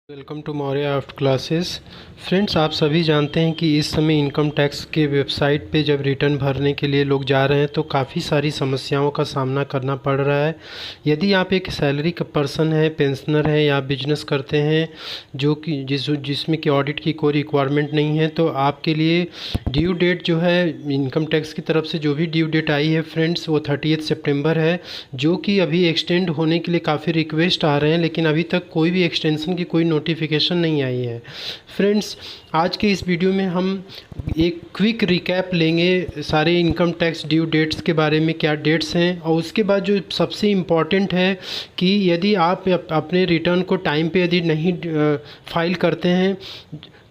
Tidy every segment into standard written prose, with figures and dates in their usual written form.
Welcome to Maurya art classes. Friends, आप सभी जानते हैं कि इस समय इनकम टैक्स के वेबसाइट पे जब रिटर्न भरने के लिए लोग जा रहे हैं तो काफ़ी सारी समस्याओं का सामना करना पड़ रहा है। यदि आप एक सैलरी का पर्सन है, पेंशनर है या बिजनेस करते हैं जो कि जिसमें कि ऑडिट की कोई रिक्वायरमेंट नहीं है, तो आपके लिए ड्यू डेट जो है इनकम टैक्स की तरफ से जो भी ड्यू डेट आई है फ्रेंड्स, वो 30 सितंबर है, जो कि अभी एक्सटेंड होने के लिए काफ़ी रिक्वेस्ट आ रहे हैं, लेकिन अभी तक कोई भी एक्सटेंशन की कोई नोटिफिकेशन नहीं आई है। फ्रेंड्स, आज के इस वीडियो में हम एक क्विक रिकैप लेंगे सारे इनकम टैक्स ड्यू डेट्स के बारे में, क्या डेट्स हैं, और उसके बाद जो सबसे इम्पॉर्टेंट है कि यदि आप अपने रिटर्न को टाइम पे यदि नहीं फाइल करते हैं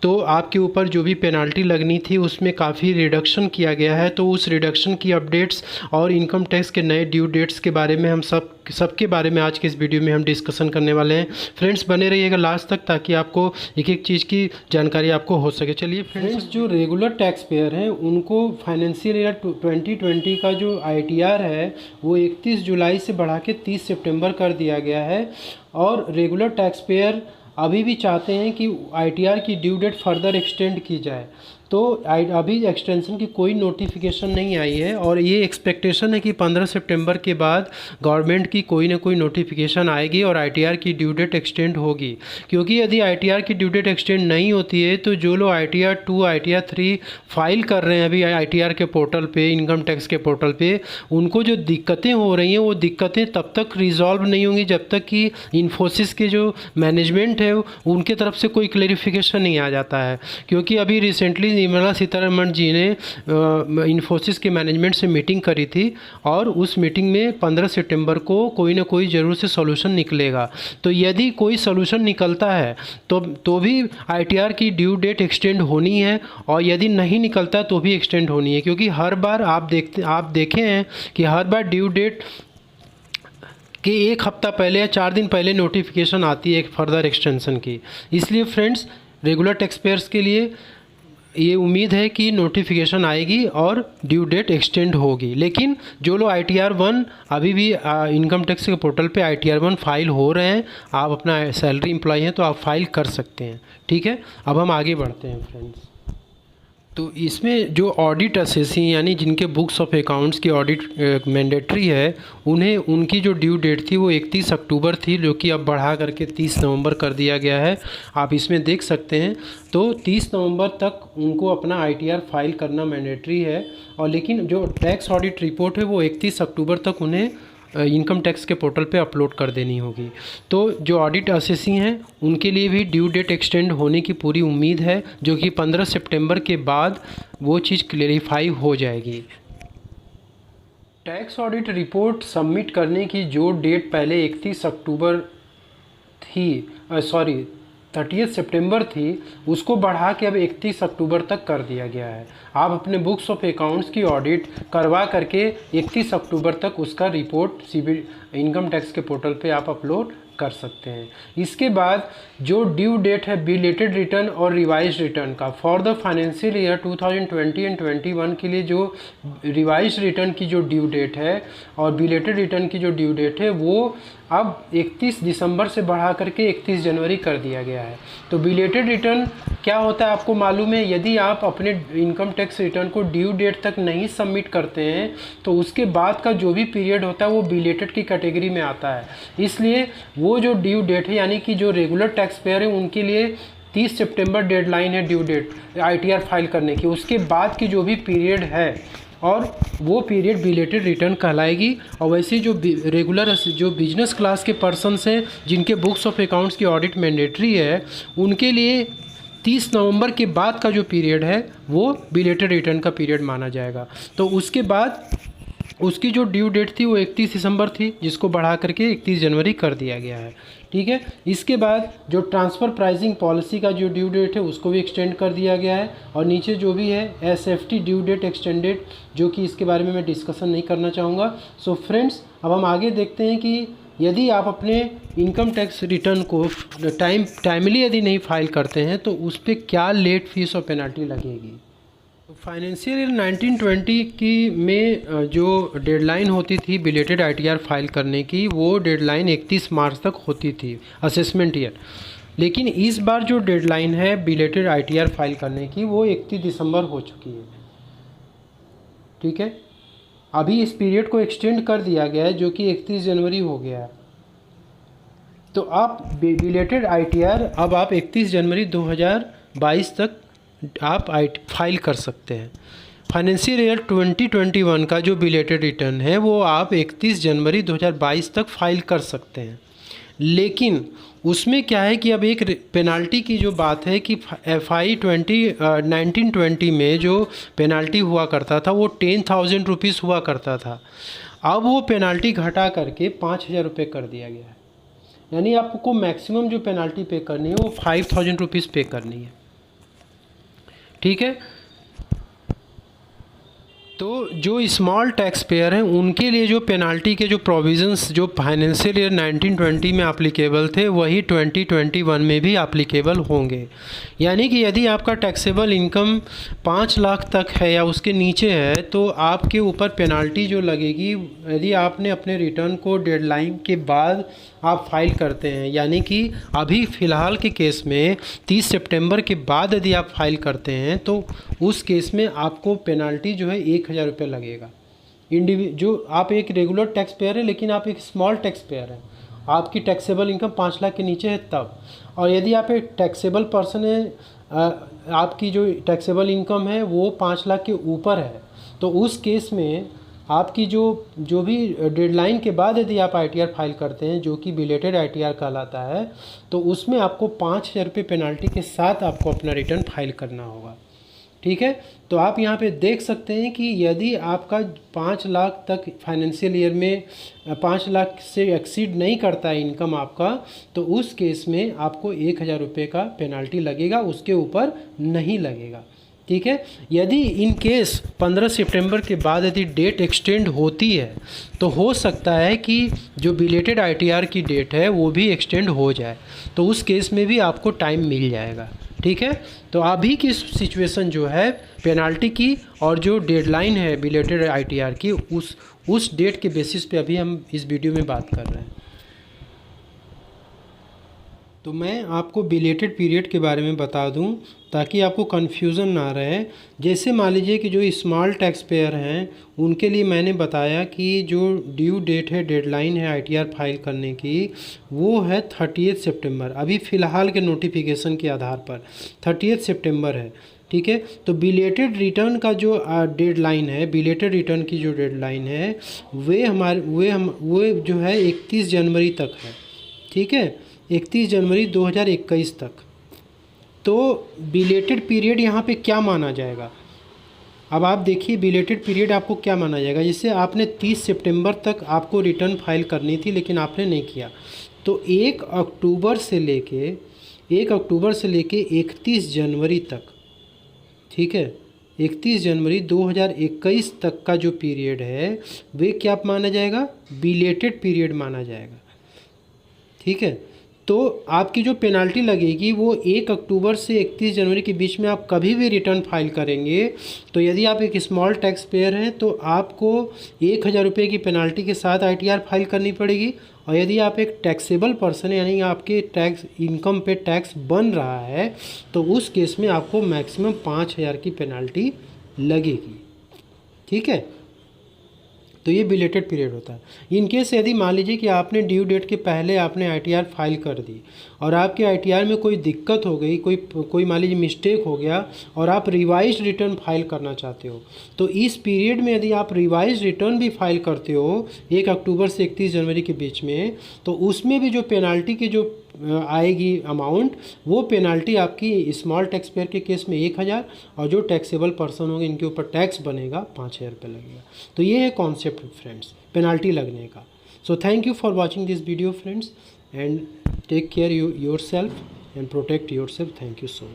तो आपके ऊपर जो भी पेनाल्टी लगनी थी उसमें काफ़ी रिडक्शन किया गया है। तो उस रिडक्शन की अपडेट्स और इनकम टैक्स के नए ड्यू डेट्स के बारे में हम सबके बारे में आज के इस वीडियो में हम डिस्कशन करने वाले हैं। फ्रेंड्स, बने रहिएगा लास्ट तक ताकि आपको एक एक चीज़ की जानकारी आपको हो सके। चलिए फ्रेंड्स, जो रेगुलर टैक्स पेयर हैं उनको फाइनेंशियल ईयर 2020 का जो ITR है वो 31 जुलाई से बढ़ा के 30 सितंबर कर दिया गया है। और रेगुलर टैक्स पेयर अभी भी चाहते हैं कि ITR की ड्यू डेट फर्दर एक्सटेंड की जाए, तो अभी एक्सटेंशन की कोई नोटिफिकेशन नहीं आई है और ये एक्सपेक्टेशन है कि 15 सितंबर के बाद गवर्नमेंट की कोई ना कोई नोटिफिकेशन आएगी और ITR की ड्यू डेट एक्सटेंड होगी। क्योंकि यदि ITR की ड्यू डेट एक्सटेंड नहीं होती है तो जो लोग ITR 2 ITR 3 फाइल कर रहे हैं अभी ITR के पोर्टल पे, इनकम टैक्स के पोर्टल पे, उनको जो दिक्कतें हो रही हैं वो दिक्कतें तब तक रिजॉल्व नहीं होंगी जब तक कि इन्फोसिस के जो मैनेजमेंट है उनके तरफ से कोई क्लेरिफिकेशन नहीं आ जाता है। क्योंकि अभी रिसेंटली निर्मला सीतारमण जी ने इन्फोसिस के मैनेजमेंट से मीटिंग करी थी और उस मीटिंग में 15 सितंबर को कोई ना कोई ज़रूर से सॉल्यूशन निकलेगा। तो यदि कोई सॉल्यूशन निकलता है तो भी ITR की ड्यू डेट एक्सटेंड होनी है, और यदि नहीं निकलता तो भी एक्सटेंड होनी है। क्योंकि हर बार आप देखे हैं कि हर बार ड्यू डेट कि एक हफ़्ता पहले या 4 दिन पहले नोटिफिकेशन आती है एक फर्दर एक्सटेंशन की। इसलिए फ्रेंड्स, रेगुलर टैक्स पेयर्स के लिए ये उम्मीद है कि नोटिफिकेशन आएगी और ड्यू डेट एक्सटेंड होगी। लेकिन जो लोग ITR 1 अभी भी इनकम टैक्स के पोर्टल पे ITR 1 फाइल हो रहे हैं, आप अपना सैलरी एम्प्लॉय हैं तो आप फाइल कर सकते हैं। ठीक है, अब हम आगे बढ़ते हैं फ्रेंड्स। तो इसमें जो ऑडिट असेसी यानी जिनके बुक्स ऑफ अकाउंट्स की ऑडिट मैंडेटरी है, उन्हें उनकी जो ड्यू डेट थी वो 31 अक्टूबर थी, जो कि अब बढ़ा करके 30 नवंबर कर दिया गया है। आप इसमें देख सकते हैं। तो 30 नवंबर तक उनको अपना ITR फाइल करना मैंडेटरी है, और लेकिन जो टैक्स ऑडिट रिपोर्ट है वो 31 अक्टूबर तक उन्हें इनकम टैक्स के पोर्टल पे अपलोड कर देनी होगी। तो जो ऑडिट असेसी हैं उनके लिए भी ड्यू डेट एक्सटेंड होने की पूरी उम्मीद है, जो कि 15 सितंबर के बाद वो चीज़ क्लेरिफाई हो जाएगी। टैक्स ऑडिट रिपोर्ट सबमिट करने की जो डेट पहले 31 अक्टूबर थी, 30 सितंबर थी, उसको बढ़ा के अब 31 अक्टूबर तक कर दिया गया है। आप अपने बुक्स ऑफ अकाउंट्स की ऑडिट करवा करके 31 अक्टूबर तक उसका रिपोर्ट सिविल इनकम टैक्स के पोर्टल पे आप अपलोड कर सकते हैं। इसके बाद जो ड्यू डेट है बिलेटेड रिटर्न और रिवाइज रिटर्न का for the financial year 2020 and 21 के लिए, जो रिवाइज रिटर्न की जो ड्यू डेट है और बिलेटेड रिटर्न की जो ड्यू डेट है वो अब 31 दिसंबर से बढ़ा करके 31 जनवरी कर दिया गया है। तो बिलेटेड रिटर्न क्या होता है आपको मालूम है? यदि आप अपने इनकम टैक्स रिटर्न को ड्यू डेट तक नहीं सबमिट करते हैं तो उसके बाद का जो भी पीरियड होता है वो बिलेटेड की कैटेगरी में आता है। इसलिए वो जो ड्यू डेट है यानी कि जो रेगुलर टैक्स पेयर है उनके लिए 30 सितंबर डेडलाइन है ड्यू डेट ITR फाइल करने की। उसके बाद की जो भी पीरियड है और वो पीरियड बिलेटेड रिटर्न कहलाएगी। और वैसे जो रेगुलर जो बिजनेस क्लास के पर्सन्स हैं जिनके बुक्स ऑफ अकाउंट्स की ऑडिट मैंडेटरी है, उनके लिए 30 नवंबर के बाद का जो पीरियड है वो बिलेटेड रिटर्न का पीरियड माना जाएगा। तो उसके बाद उसकी जो ड्यू डेट थी वो 31 दिसंबर थी, जिसको बढ़ा करके 31 जनवरी कर दिया गया है। ठीक है, इसके बाद जो ट्रांसफ़र प्राइसिंग पॉलिसी का जो ड्यू डेट है उसको भी एक्सटेंड कर दिया गया है। और नीचे जो भी है SFT ड्यू डेट एक्सटेंडेड, जो कि इसके बारे में मैं डिस्कशन नहीं करना चाहूँगा। सो फ्रेंड्स, अब हम आगे देखते हैं कि यदि आप अपने इनकम टैक्स रिटर्न को टाइमली यदि नहीं फाइल करते हैं तो उस पर क्या लेट फीस और पेनल्टी लगेगी। फाइनेंशियल ईयर 1920 की में जो डेडलाइन होती थी बिलेटेड ITR फाइल करने की, वो डेडलाइन 31 मार्च तक होती थी असेसमेंट ईयर। लेकिन इस बार जो डेडलाइन है बिलेटेड आईटीआर फाइल करने की वो 31 दिसंबर हो चुकी है। ठीक है, अभी इस पीरियड को एक्सटेंड कर दिया गया है जो कि 31 जनवरी हो गया है। तो आप बिलेटेड आईटीआर अब आप 31 जनवरी 2022 तक आप फाइल कर सकते हैं। फाइनेंशियल ईयर 2021 का जो बिलेटेड रिटर्न है वो आप 31 जनवरी 2022 तक फाइल कर सकते हैं। लेकिन उसमें क्या है कि अब एक पेनाल्टी की जो बात है कि FI 1920 में जो पेनाल्टी हुआ करता था वो 10,000 रुपीज़ हुआ करता था। अब वो पेनाल्टी घटा करके 5,000 रुपये कर दिया गया है। यानी आपको मैक्सिमम जो पेनाल्टी पे करनी है वो 5,000 रुपीज़ पे करनी है। ठीक है, तो जो स्मॉल टैक्स पेयर हैं उनके लिए जो पेनाल्टी के जो प्रोविज़न्स जो फाइनेंशियल ईयर 1920 में एप्लीकेबल थे वही 2021 में भी एप्लीकेबल होंगे। यानी कि यदि आपका टैक्सेबल इनकम 5 लाख तक है या उसके नीचे है तो आपके ऊपर पेनाल्टी जो लगेगी यदि आपने अपने रिटर्न को डेडलाइन के बाद आप फाइल करते हैं। यानी कि अभी फ़िलहाल के केस में 30 सितंबर के बाद यदि आप फाइल करते हैं तो उस केस में आपको पेनाल्टी जो है 1,000 रुपये लगेगा। जो आप एक रेगुलर टैक्स पेयर है लेकिन आप एक स्मॉल टैक्स पेयर है, आपकी टैक्सेबल इनकम 5 लाख के नीचे है तब। और यदि आप एक टैक्सेबल पर्सन है, आपकी जो टैक्सेबल इनकम है वो 5 लाख के ऊपर है, तो उस केस में आपकी जो भी डेडलाइन के बाद यदि आप आईटीआर फाइल करते हैं जो कि बिलेटेड आईटीआर कहलाता है, तो उसमें आपको 5,000 रुपये पेनाल्टी के साथ आपको अपना रिटर्न फाइल करना होगा। ठीक है, तो आप यहाँ पे देख सकते हैं कि यदि आपका 5 लाख तक फाइनेंशियल ईयर में 5 लाख से एक्सीड नहीं करता है इनकम आपका, तो उस केस में आपको 1,000 रुपये का पेनाल्टी लगेगा, उसके ऊपर नहीं लगेगा। ठीक है, यदि इन केस 15 सितंबर के बाद यदि डेट एक्सटेंड होती है तो हो सकता है कि जो बिलेटेड आईटीआर की डेट है वो भी एक्सटेंड हो जाए, तो उस केस में भी आपको टाइम मिल जाएगा। ठीक है, तो अभी की सिचुएशन जो है पेनाल्टी की और जो डेडलाइन है बिलेटेड आईटीआर की उस डेट के बेसिस पे अभी हम इस वीडियो में बात कर रहे हैं। तो मैं आपको बिलेटेड पीरियड के बारे में बता दूं ताकि आपको कन्फ्यूज़न ना रहे। जैसे मान लीजिए कि जो स्मॉल टैक्स पेयर हैं उनके लिए मैंने बताया कि जो ड्यू डेट है डेडलाइन है आईटीआर फाइल करने की वो है 30 सितंबर। अभी फ़िलहाल के नोटिफिकेशन के आधार पर 30 सितंबर है। ठीक है, तो बिलेटेड रिटर्न का जो डेडलाइन है, बिलेटेड रिटर्न की जो डेडलाइन है वो जो है 31 जनवरी तक है। ठीक है, 31 जनवरी 2021 तक। तो बिलेटेड पीरियड यहाँ पे क्या माना जाएगा? अब आप देखिए बिलेटेड पीरियड आपको क्या माना जाएगा। जैसे आपने 30 सितंबर तक आपको रिटर्न फाइल करनी थी लेकिन आपने नहीं किया, तो 1 अक्टूबर से लेके 31 जनवरी तक, ठीक है, 31 जनवरी 2021 तक का जो पीरियड है वे क्या माना जाएगा? बिलेटेड पीरियड माना जाएगा। ठीक है, तो आपकी जो पेनाल्टी लगेगी वो 1 अक्टूबर से 31 जनवरी के बीच में आप कभी भी रिटर्न फाइल करेंगे तो यदि आप एक स्मॉल टैक्स पेयर हैं तो आपको 1,000 रुपये की पेनाल्टी के साथ आईटीआर फाइल करनी पड़ेगी। और यदि आप एक टैक्सेबल पर्सन है यानी आपके टैक्स इनकम पे टैक्स बन रहा है तो उस केस में आपको मैक्सिमम 5,000 की पेनाल्टी लगेगी। ठीक है, तो ये बिलेटेड पीरियड होता है। इन केस यदि मान लीजिए कि आपने ड्यू डेट के पहले आपने आईटीआर फाइल कर दी और आपके आईटीआर में कोई दिक्कत हो गई, कोई मान लीजिए मिस्टेक हो गया और आप रिवाइज रिटर्न फाइल करना चाहते हो, तो इस पीरियड में यदि आप रिवाइज रिटर्न भी फाइल करते हो 1 अक्टूबर से 31 जनवरी के बीच में, तो उसमें भी जो पेनाल्टी की जो आएगी अमाउंट, वो पेनाल्टी आपकी स्मॉल टैक्स पेयर के केस में 1,000 और जो टैक्सेबल पर्सन होंगे इनके ऊपर टैक्स बनेगा 5,000 रुपये लगेगा। तो ये है कॉन्सेप्ट फ्रेंड्स पेनाल्टी लगने का। So thank you for watching this video friends and take care yourself and protect yourself. Thank you so much.